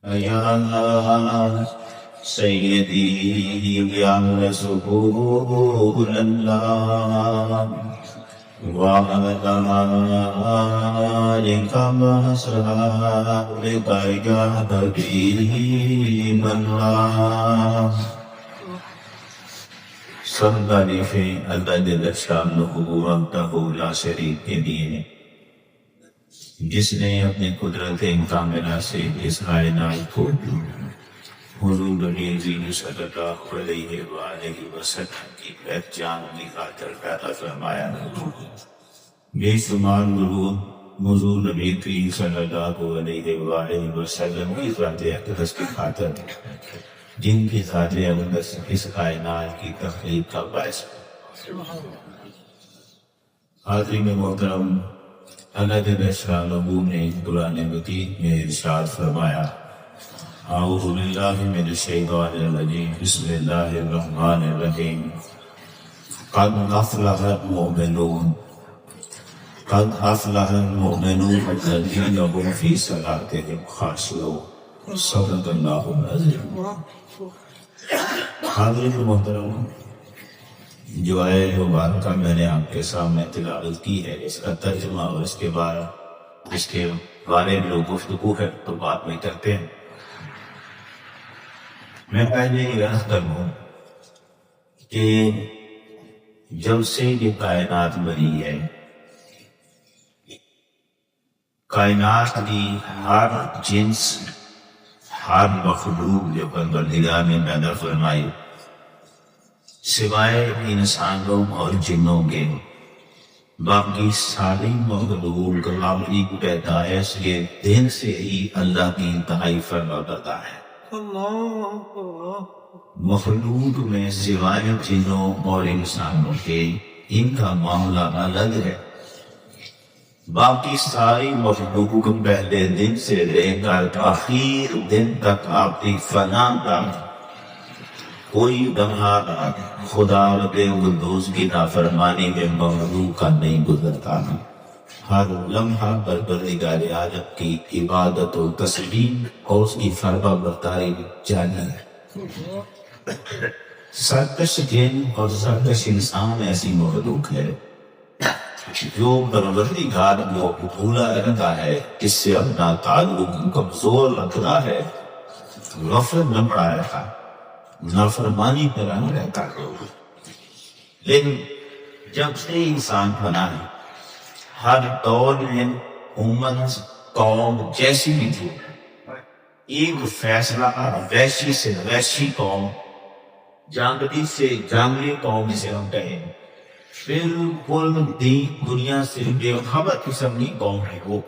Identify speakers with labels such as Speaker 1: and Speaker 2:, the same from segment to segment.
Speaker 1: یا سیدی یا رسول اللہ وعلى آلك وأصحابك يا حبيب الله صلی علیہ اللہ جل شانہ وحدہ لا شریک لیے جس نے اپنی قدرت کاملہ سے اس کائنات کو حضور نبی صلی اللہ علیہ وآلہ وسلم کی پہچان کی خاطر پیدا فرمایا. بے شمار درود حضور نبی کریم صلی اللہ علیہ وآلہ وسلم کی ذات اقدس کی خاطر جن کی ذات اقدس اس کائنات کی تخلیق کا باعث. حاضرین محترم، اللہ جل شانہ نے قرآن مجید میں ارشاد فرمایا اعوذ باللہ من الشیطان الرجیم بسم اللہ الرحمن الرحیم قد افلح المؤمنون قد افلح المؤمنون الذین هم فی صلاتهم خاشعون. صدق اللہ العظیم. حاضرین محترم، جو آیت مبارکہ میں نے آپ کے سامنے تلاوت کی ہے اس کا ترجمہ اور اس کے بارے میں گفتگو ہے تو بعد میں کرتے ہیں. میں پہلے یہ عرض کروں کہ جب سے یہ کائنات بنی ہے، کائنات کی ہر جنس، ہر مخلوق جو پروردگار نے پیدا فرمائی سوائے انسانوں اور جنوں کے، باقی ساری مخلوق کی پیدائش کے دن سے ہی اللہ کی انتہائی فرما بردار ہے. مخلوق میں سوائے جنوں اور انسانوں کے ان کا معاملہ الگ ہے. باقی ساری مخلوق پہلے دن سے لے کر آخر دن تک آپ کی فنا کا کوئی لمحہ خدا رب القدوس کی نافرمانی میں مخلوق کا نہیں گزرتا. ہر لمحہ پروردگار عالم کی عبادت و تسبیح اور اس کی فرما برداری جاری ہے. سرکش جن اور سرکش انسان ایسی مخلوق ہے جو پروردگار کو بھولا رہتا ہے، اس سے اپنا تعلق کمزور رکھتا ہے، غفلت میں پڑا رہتا ہے، نافرمانی پر رہتا ہے. لیکن جب سے انسان بنا ہے، ہر دور میں امت قوم جیسی بھی تھی، ایک فیصلہ ویشی سے ویشی قوم، جانگلی سے جانگلی قوم جسے ہم کہیں، بالکل دنیا سے بے خبر قسم کی قوم ہے. وہ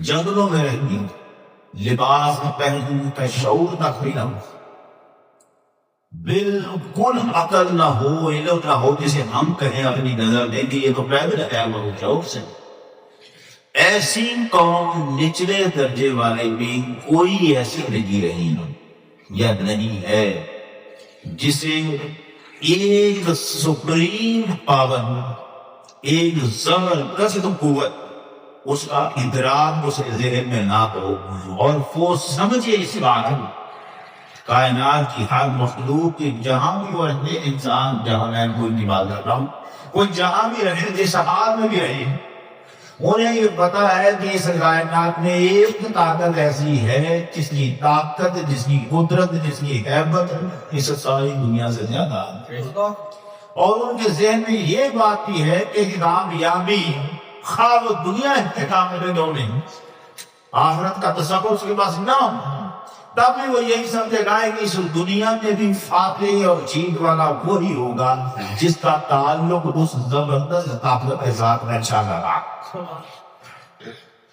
Speaker 1: جنگلوں میں رہتی، لباس پہننے کا شعور تک بھی نہ ہو، بالکل عقل نہ ہو، علم نہ ہو، جسے ہم کہیں اپنی نظر دیں گے یہ تو پہلے شعور سے. ایسی قوم نچلے درجے والے بھی کوئی ایسی نہیں رہی یا نہیں ہے جسے ایک سپریم پاور، ایک زبردست قوت اس کا ادراک اس کے ذہن میں نہ ہو اور وہ سمجھے اس بات کائنات کی ہر مخلوق کی جہاں بھی وہ رہے، انسان جہاں میں کوئی کی بات کر رہا ہوں، کوئی جہاں بھی رہے، جس حال میں بھی رہے، انہیں یہ پتا ہے کہ اس کائنات میں ایک طاقت ایسی ہے جس کی طاقت، جس کی قدرت، جس کی ہیبت اس ساری دنیا سے زیادہ ہے. اور ان کے ذہن میں یہ بات بھی ہے کہ کامیابی خواہ وہ دنیا انتقام میں دوڑیں، آخرت کا تصور اس کے پاس نہ ہو، تب بھی وہ یہی سمجھے گا کہ اس دنیا میں بھی فاتح اور جیت والا وہی ہوگا جس کا تعلق اس زبردست طاقت کے ساتھ اچھا لگا.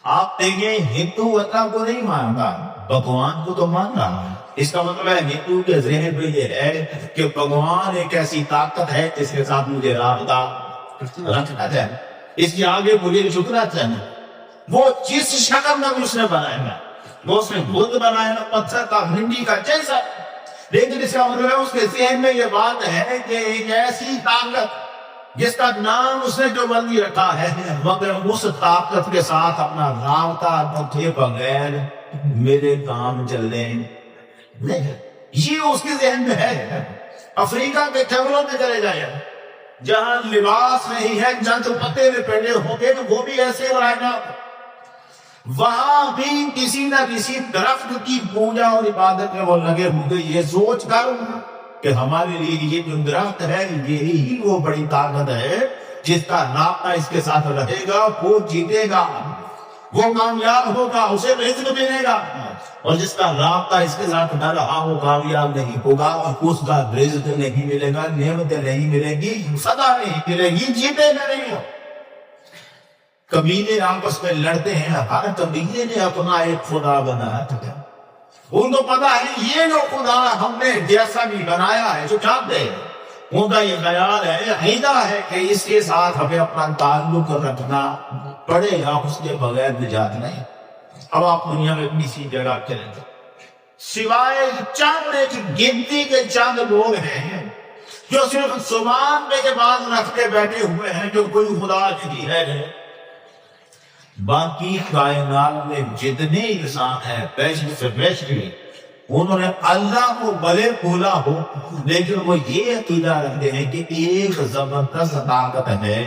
Speaker 1: آپ دیکھیں ہندو اللہ کو نہیں مانتا، بھگوان کو تو مان رہا ہے. اس کا مطلب ہے ہندو کے ذہن میں یہ ہے کہ بھگوان ایک ایسی طاقت ہے جس کے ساتھ مجھے رابطہ رکھنا چاہیے، اس کے آگے مجھے جھکنا چاہیے. وہ جس شکل میں اس نے بنایا ہے، وہ اس نے بدھ بنایا پتھر کا، ہنڈی کا جیسا، لیکن اس کا مطلب ہے اس کے ذہن میں یہ بات ہے کہ ایک ایسی طاقت جس کا نام اس نے جو بندی رکھا ہے، مگر اس طاقت کے ساتھ اپنا رابطہ رکھے بغیر میرے کام چل رہے ہیں، نہیں، یہ اس کے ذہن میں ہے۔ افریقہ کے جنگلوں میں چلے جائیں، جہاں لباس نہیں ہے، جہاں تو پتے میں پہنے ہوں گے تو وہ بھی ایسے رہنا، وہاں بھی کسی نہ کسی درخت کی پوجا اور عبادت میں وہ لگے ہوں گے، یہ سوچ کر کہ ہمارے لیے یہ جو درخت ہے یہی وہ بڑی طاقت ہے جس کا رابطہ اس کے ساتھ رہے گا وہ جیتے گا، وہ کامیاب ہوگا، اسے رزق ملے گا، اور جس کا رابطہ اس کے ساتھ نہ رہا وہ کامیاب نہیں ہوگا، اس کا رزق نہیں ملے گا، نعمتیں نہیں ملے گی، سزا نہیں ملے گی، جیتے گا نہیں۔ قبیلے آپس میں لڑتے ہیں، ہر قبیلے نے اپنا ایک خدا بنایا تھا، ان کو پتا ہے یہ جو خدا ہم نے جیسا بھی بنایا ہے جو چاہتے ہیں، ان کا یہ خیال ہے، عقیدہ ہے کہ اس کے ساتھ ہمیں اپنا تعلق رکھنا پڑے گا، اس کے بغیر نجات نہیں۔ اب آپ دنیا میں کسی جگہ چلیں گے، سوائے چند ایک گنتی کے چند لوگ ہیں جو صرف زبان میں کے بعد رکھتے بیٹھے ہوئے ہیں جو کوئی خدا کی ہے، باقی کائنات میں جتنے انسان ہیں بیشتر سے بیشتر انہوں نے اللہ کو بھلے بھولا ہو لیکن وہ یہ عقیدہ رکھتے ہیں کہ ایک زبردست طاقت ہے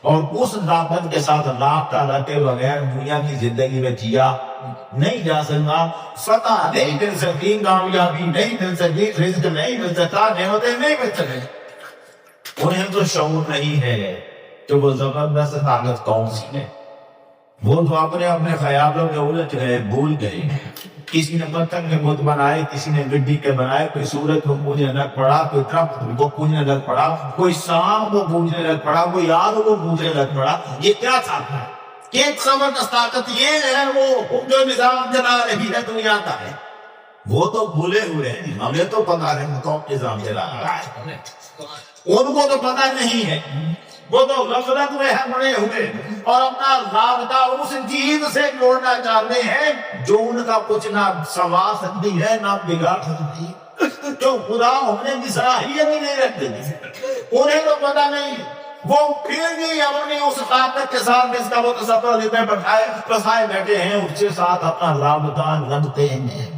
Speaker 1: اور اس طاقت کے ساتھ رابطہ رکھے بغیر دنیا کی زندگی میں جیا نہیں جا سکتا، فتح نہیں مل سکتی، کامیابی نہیں مل سکتی، رزق نہیں مل سکتا، نعمتیں نہیں مل سکتی۔ انہیں تو شعور نہیں ہے کہ وہ زبردست طاقت کون سی ہے، وہ تو اپنے اپنے خیالوں میں الجھ گئے، بھول گئے۔ کسی نے پتھر کے بت بنائے، کسی نے مٹی کے بنائے، کوئی سورج کو پوجنے لگ پڑا، کوئی درخت کو پوجنے لگ پڑا، کوئی سانپ کو پوجنے لگ پڑا، کوئی آگ کو پوجنے لگ پڑا۔ یہ کیا چاہتا ہے؟ ایک زبردست طاقت یہ ہے وہ جو نظام چلا رہی ہے دنیا کا ہے، وہ تو بھولے ہوئے ہیں، ہمیں تو پتا ہے کون نظام چلا رہا ہے، ان کو تو پتا نہیں ہے، وہ تو غفلت میں ہے پڑے ہوئے اور اپنا رابطہ اس چیز سے جوڑنا چاہتے ہیں جو ان کا کچھ نہ سنوا سکتی ہے نہ بگاڑ سکتی ہے، جو خدا ہونے کی صلاحیت ہی نہیں رکھتے، انہیں تو پتا نہیں، وہ پھر بھی اپنی اس طاقت کے ساتھ جس کا وہ تصور لیتے بسائے بیٹھے ہیں اس کے ساتھ اپنا رابطہ رکھتے ہیں۔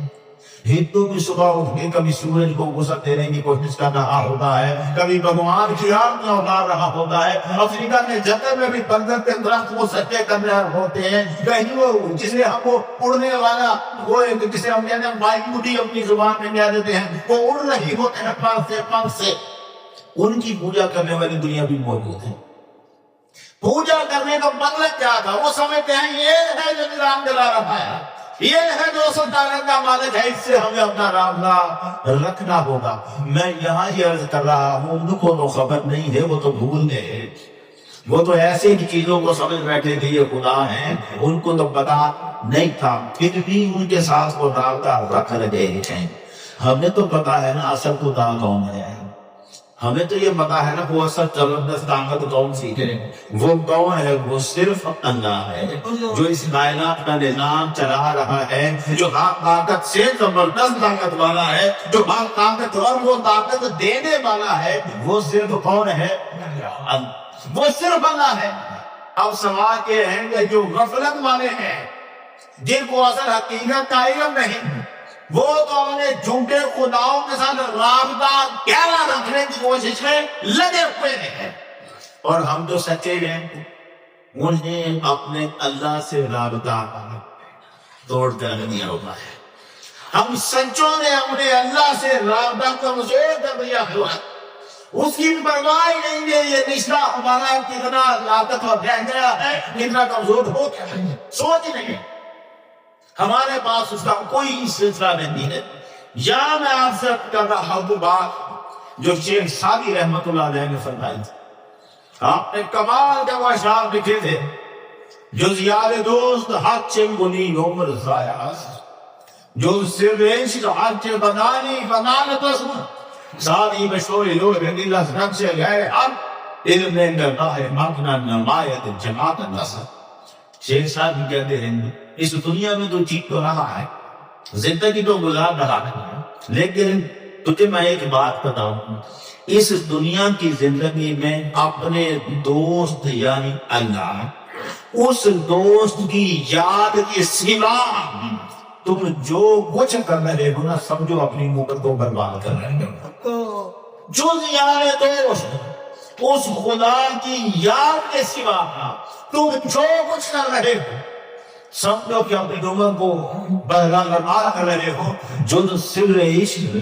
Speaker 1: ہندو بھی صبح اٹھ کے کبھی سورج کو غسل دینے کی کوشش کر رہا ہوتا ہے، کبھی بھگوان کی آگ میں اتار رہا ہوتا ہے، افریقہ کے جنگل میں بھی بندر کے درخت کو سجدے کر رہے ہوتے ہیں، کہیں وہ جسے ہم کو اڑنے والا وہ جسے ہم کہتے ہیں مائکوٹی اپنی زبان میں کہہ دیتے ہیں، وہ اڑ رہی ہوتے ہیں پنکھ سے، ان کی پوجا کرنے والی دنیا بھی موجود ہے۔ پوجا کرنے کا مطلب کیا تھا؟ وہ سمجھتے ہیں یہ ہے جو نظام چلا رہا ہے، یہ ہے جو سلطنت کا مالک ہے، اس سے ہمیں اپنا رابطہ رکھنا ہوگا۔ میں یہاں ہی عرض کر رہا ہوں ان کو تو خبر نہیں ہے، وہ تو بھول گئے، وہ تو ایسے ہی چیزوں کو سمجھ بیٹھے کہ یہ خدا ہیں، ان کو تو پتا نہیں تھا، پھر بھی ان کے ساتھ وہ رابطہ رکھ رہے ہیں۔ ہمیں تو پتا ہے نا اصل خدا کون ہے، ہمیں تو یہ پتا ہے نا وہ اصل زبردست طاقت کون سی ہے، وہ کون ہے؟ وہ صرف اللہ ہے جو اس کائنات کا نظام چلا رہا ہے، جو ہر طاقت سے زبردست طاقت والا ہے، جو ہر طاقت اور وہ طاقت دینے والا ہے، وہ صرف کون ہے؟ وہ صرف اللہ ہے۔ اب سوال یہ ہے کہ جو غفلت والے ہیں جن کو اصل حقیقت کا علم نہیں، وہ تو اپنے جھوٹے خداؤں کے ساتھ رابطہ گہرا رکھنے کی کوشش میں لگے ہوئے ہیں، اور ہم جو سچے ہیں انہیں اپنے اللہ سے رابطہ توڑ کر دیا ہوا ہے۔ ہم سچوں نے اپنے اللہ سے رابطہ کمزور کر دیا ہوا ہے، اس کی پرواہ نہیں ہے یہ رشتہ ہمارا کتنا طاقتور رہ گیا ہے، کتنا کمزور ہو گیا ہے، سوچ نہیں ہمارے پاس اس کا کوئی سلسلہ نہیں ہے۔ یا میں آپ سے کر رہا ہوں بات جو شیخ سعدی رحمت اللہ علیہ نے فرمائی، آپ نے کمال کے وہ اشعار لکھے تھے، جو زیادہ دوست حق چنگنی عمر ضائع، جو سر عشق حق بدانی بدانت اسم ساری بشوری لوگ اللہ سنگ سے گئے حق علم کرتا ہے مقنا نمایت جماعت نصر۔ شیخ صاحب کہتے ہیں اس دنیا میں تو جیت تو رہا ہے، زندگی تو گزار رہا ہے، لیکن تجھے میں ایک بات بتاؤں، اس دنیا کی زندگی میں اپنے دوست یعنی اللہ اس دوست کی یاد کے سوا تم جو کچھ کر رہے ہو نا سمجھو اپنی عمر کو برباد کر رہے ہو. جو یار دوست اس خدا کی یاد کے سوا تم جو کچھ کر رہے ہو سمجھو کہ اپنی عمر کو برباد کر رہے ہو. جو سر عشق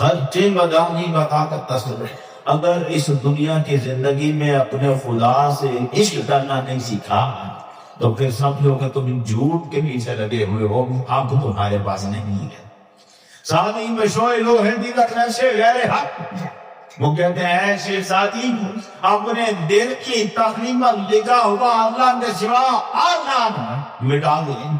Speaker 1: ہر بدانی بتا کر تصور. اگر اس دنیا کی زندگی میں اپنے خدا سے عشق کرنا نہیں سیکھا تو پھر سمجھو کہ تم جھوٹ کے پیچھے لگے ہوئے ہو. اب تمہارے پاس نہیں ہے. ساتھی مشوئے لوگ ہندی رکھنے سے غیر حق وہ کہتے ہیں ایسے ساتھی اپنے دل کی تقریباً لکھا ہوا اللہ کے سوا اور نام مٹا دیں.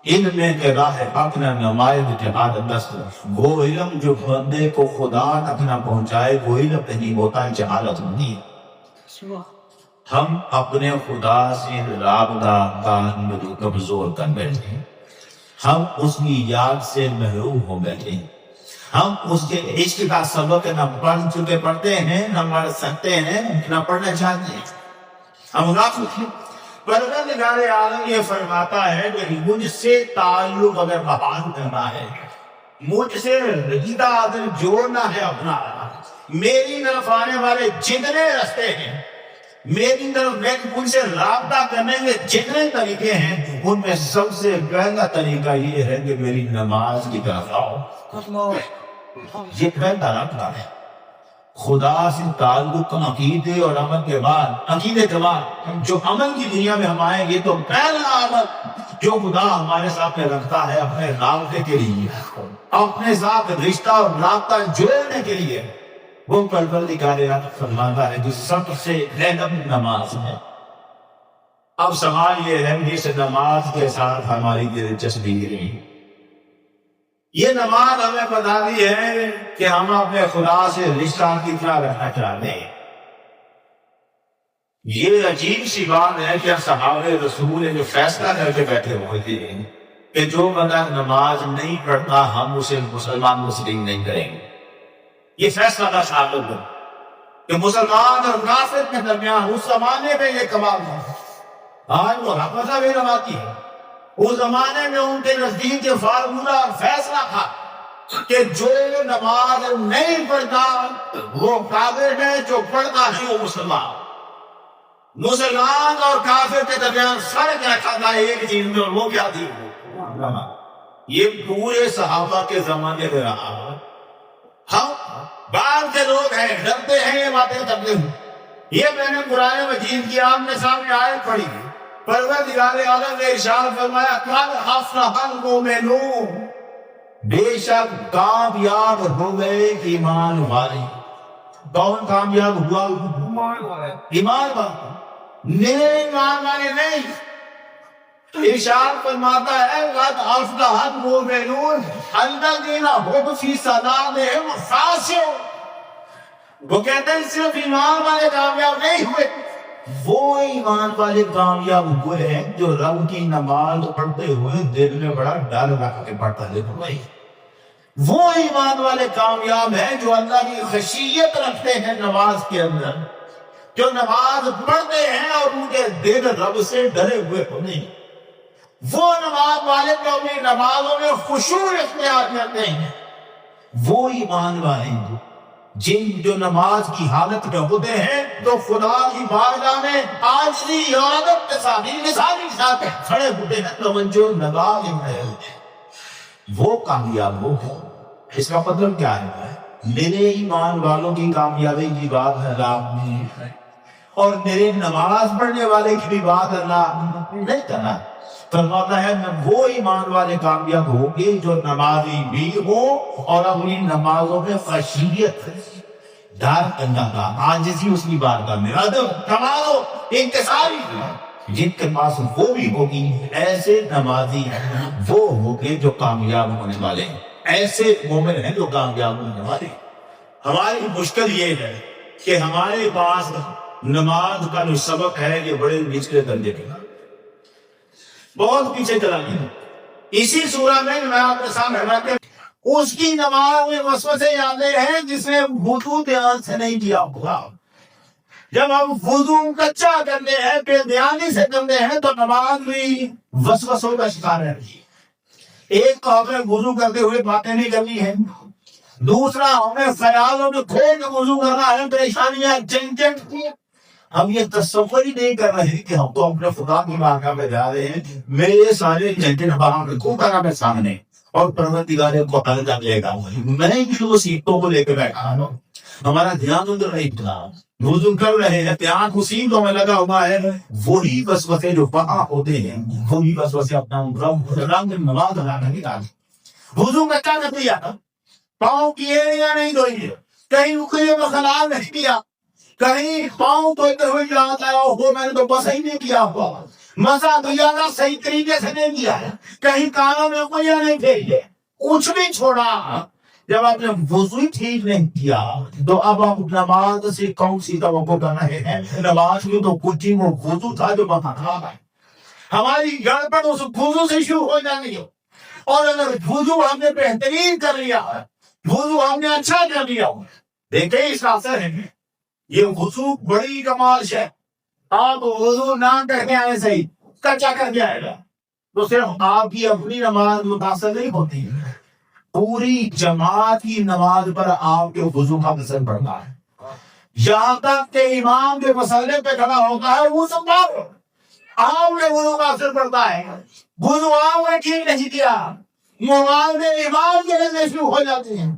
Speaker 1: ان میں کہ راہ حق نہ نمائد جہاد دست. وہ علم جو بندے کو خدا تک نہ پہنچائے وہ علم نہیں ہوتا جہالت نہیں ہے. ہم اپنے خدا سے رابطہ کمزور کر بیٹھے ہیں. ہم اس کی یاد سے محروم ہو بیٹھے ہیں. ہم اس کے عشق کا سبق نہ پڑھ چکے پڑھتے ہیں نہ پڑھ سکتے ہیں نہ پڑھنا چاہتے ہیں. ہم غافل ہیں. پروردگار عالم یہ فرماتا ہے کہ مجھ سے تعلق اگر بحال کرنا ہے مجھ سے رشتہ اگر جوڑنا ہے اپنا میری طرف آنے والے جتنے رستے ہیں میری طرف ان سے رابطہ کرنے کے جتنے طریقے ہیں ان میں سب سے پہلا طریقہ یہ ہے کہ میری نماز کی طرف آؤ. یہ پہلا رابطہ ہے. خدا سے تعلق عقیدے اور عمل کے بعد عقیدے کے بعد جو عمل کی دنیا میں ہم آئیں گے تو پہلا عمل جو خدا ہمارے ساتھ میں رکھتا ہے اپنے رابطے کے لیے اپنے ساتھ رشتہ اور رابطہ جوڑنے کے لیے وہ پروردگار فرماتا ہے جو سب سے اہم نماز ہے. اب سوال یہ ہے کہ اس نماز کے ساتھ ہماری دلچسپی نہیں. یہ نماز ہمیں بتاتی ہے کہ ہم اپنے خدا سے رشتہ کتنا رکھنا چاہتے ہیں. یہ عجیب سی بات ہے کہ صحابہ رسول جو فیصلہ کر کے بیٹھے ہوئے تھے کہ جو بندہ نماز نہیں پڑھتا ہم اسے مسلمان مسلم نہیں کریں گے. یہ فیصلہ کا ثابت ہے کہ مسلمان اور کافر کے درمیان اس زمانے میں یہ کمال تھا. آج وہ حقیقت بھی رواتی ہے. اس زمانے میں ان کے نزدیک یہ فارمولہ فیصلہ تھا کہ جو نماز نہیں پڑھتا وہ کافر ہے جو پڑھتا ہے وہ مسلمان. مسلمان اور کافر کے درمیان فرق رکھا تھا ایک چیز میں اور وہ کیا تھی یہ پورے صحابہ کے زمانے میں رہا. ہم بعض کے لوگ ہیں ڈرتے ہیں یہ باتیں کرتے ہیں. یہ میں نے قرآن مجید کی آپ کے سامنے آیت پڑھی پروردگار عالم نے ارشاد فرمایا قد افلح المؤمنون بے شک کامیاب ہو گئے ایمان والے. کون کامیاب ہوا؟ ایمان والے. میرے ایمان والے نہیں. ارشاد فرماتا ہے قد افلح المؤمنون الذین هم فی صلاتهم خاشعون. وہ کہتے ہیں صرف ایمان والے کامیاب نہیں ہوئے وہ ایمان والے کامیاب ہوئے ہیں جو رب کی نماز پڑھتے ہوئے دل میں بڑا ڈر رکھ کے پڑھتا ہے. وہ ایمان والے کامیاب ہیں جو اللہ کی خشیت رکھتے ہیں نماز کے اندر جو نماز پڑھتے ہیں اور ان کے دل رب سے ڈرے ہوئے ہونے. وہ نماز والے جو اپنی نمازوں میں خشوع اختیار کرتے ہیں وہ ایمان والے ہیں جن جو نماز کی حالت میں ہوتے ہیں تو خدا کی بارگاہ میں عاجزی اور ادب کے ساتھ انکساری کے ساتھ کھڑے ہوتے ہیں. توجہ نماز میں وہ کامیاب ہو. اس کا مطلب کیا ہے؟ میرے ایمان والوں کی کامیابی کی بات اللہ نے اور میرے نماز پڑھنے والے کی بھی بات اللہ نہیں کرنا. فرماتا ہے وہ ایمان والے کامیاب ہوں گے جو نمازی بھی ہو اور اپنی نمازوں میں خشیت ڈر کرنا کا عاجزی اس کی بارگاہ میں ادب تواضع انکساری جن کے پاس وہ بھی ہوگی ایسے نمازی وہ ہوگے جو کامیاب ہونے والے ہیں. ایسے مومن ہیں جو کامیاب ہونے والے. ہماری مشکل یہ ہے کہ ہمارے پاس نماز کا جو سبق ہے یہ بڑے نچلے درجے کا بہت پیچھے چلا گیا. اسی سورہ میں میں آپ کے سامنے رکھتے اس کی نماز میں وسوسے آتے ہیں جس نے وضو دھیان سے نہیں کیا ہوگا. جب ہم وضو کچا کرتے ہیں بے دھیانی سے کرتے ہیں تو نماز بھی وسوسوں کا شکار ہے. ایک تو ہمیں وضو کرتے ہوئے باتیں نہیں کرنی ہے، دوسرا ہمیں خیالوں میں کھو کے وضو کرنا ہے، پریشانیاں جھنجھٹ کی. ہم یہ تصور ہی نہیں کر رہے کہ ہم تو اپنے خدا کی بارگاہ میں جا رہے ہیں، میرے سارے جھنجھٹ وہاں پہ کو کرا میں سامنے اور پروردگار کو پتہ چل جائے گا میں بھی مصیبتوں کو لے کے بیٹھا ہوں. ہمارا دھیان ادھر نہیں تھا، وضو کر رہے ہیں، دھیان مصیبتوں میں لگا ہوا ہے. وہی وسوسے جو وہاں ہوتے ہیں، وہی وسوسے اپنا رنگ نماز ادا نہیں ڈالتے. وضو میں کیا کر دیا، پاؤں کی ایڑیاں نہیں دھوئی ہے، کہیں رکیے میں خلال نہیں کیا، کہیں پاؤں دھوتے ہوئے یاد آیا ہو میں نے تو بس ہی نہیں کیا ہوا، مزہ دیا تھا صحیح طریقے سے نہیں دیا ہے، کہیں کانوں میں انگلیاں نہیں پھیری ہے، کچھ بھی چھوڑا. جب آپ نے وضو ہی ٹھیک نہیں کیا تو اب آپ نماز سے کون سی توقع کر رہے ہیں؟ نماز میں تو کچھ ہی وہ وضو تھا جو وہاں تھا. ہماری گڑبڑ اس وضو سے شروع ہو جانی ہے. اور اگر وضو ہم نے بہترین کر لیا ہے، وضو ہم نے اچھا کر لیا ہو، دیکھیں اس کا اثر ہے. یہ وضو بڑی کمال ہے. آپ وضو نہ کر کے آئے صحیح کچا کر کے آئے گا تو صرف آپ کی اپنی نماز متاثر نہیں ہوتی، پوری جماعت کی نماز پر آپ کے وضو کا اثر پڑتا ہے. یہاں تک کہ امام کے مسئلے پہ کھڑا ہوتا ہے وہ سب آپ نے وضو کا اثر پڑتا ہے. وضو آپ نے ٹھیک نہیں کیا، معاوضے امام کے لیے شروع ہو جاتے ہیں.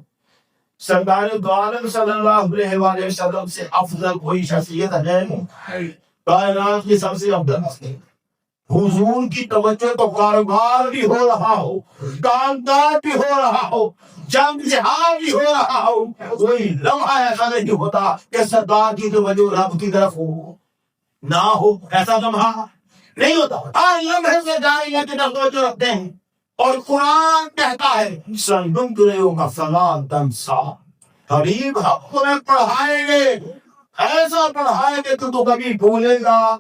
Speaker 1: سرکار دو عالم صلی اللہ علیہ وآلہ وسلم سے افضل کوئی شخصیت ہے؟ کائنات کی سب سے افضل. حضور کی توجہ تو کاروبار بھی ہو رہا ہو، کامکار بھی ہو رہا ہو، جنگ جہاد بھی ہو رہا ہو، کوئی لمحہ ایسا نہیں ہوتا کہ سرکار کی توجہ رب کی طرف ہو نہ ہو. ایسا لمحہ نہیں ہوتا، ہر لمحے سے داعیہ کی طرف توجہ رکھتے ہیں. اور قرآن کہتا ہے سنگا سلام تنسا، حبیب ہم تمہیں پڑھائیں گے، ایسا پڑھائیں گے تو کبھی بھولے گا،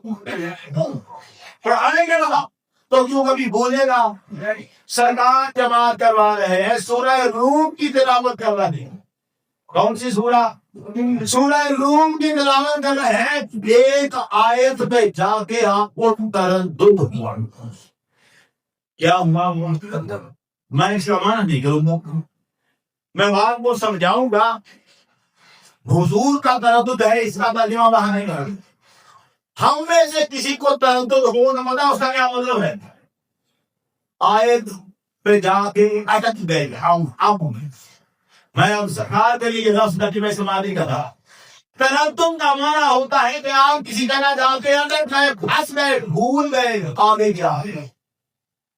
Speaker 1: پڑھائیں گے نا تو کیوں کبھی بھولے گا. سرکار جماعت کروا رہے ہیں، سورہ روم کی تلاوت کر رہے ہیں. کون سی سورہ؟ سورہ روم کی تلاوت کر رہے ہیں. ایک آیت پہ جا کے آپ کو تردد ہوا. کیا ہوا؟ میں اس کا معنی نہیں کروں گا، میں بات کو سمجھاؤں گا. حضور کا تردد ہے، اس کا ترجمہ وہاں نہیں کروں. ہم میں سے کسی کو تردد ہو نہ مطلب اس کا کیا مطلب ہے؟ آیت پہ جا کے اٹک گئے ہم میں اب سرکار کے لیے لفظ میں استعمال نہیں کر رہا. تردد کا معنی ہوتا ہے کہ آپ کسی کا نہ جا کے اندر گئے، پھنس گئے، بھول گئے آگے کیا ہے.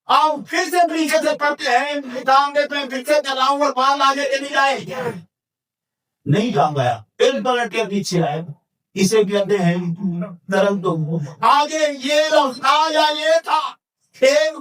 Speaker 1: آپ پھر سے پیچھے سے پڑھتے ہیں، کتاب کے پھر سے چلاؤں اور بال آگے چلی جائے، نہیں جا گیا، پھر پلٹ کے پیچھے آئے. اسے کہتے ہیں تردد. آگے یہ لفظ تھا یا یہ تھا، ایک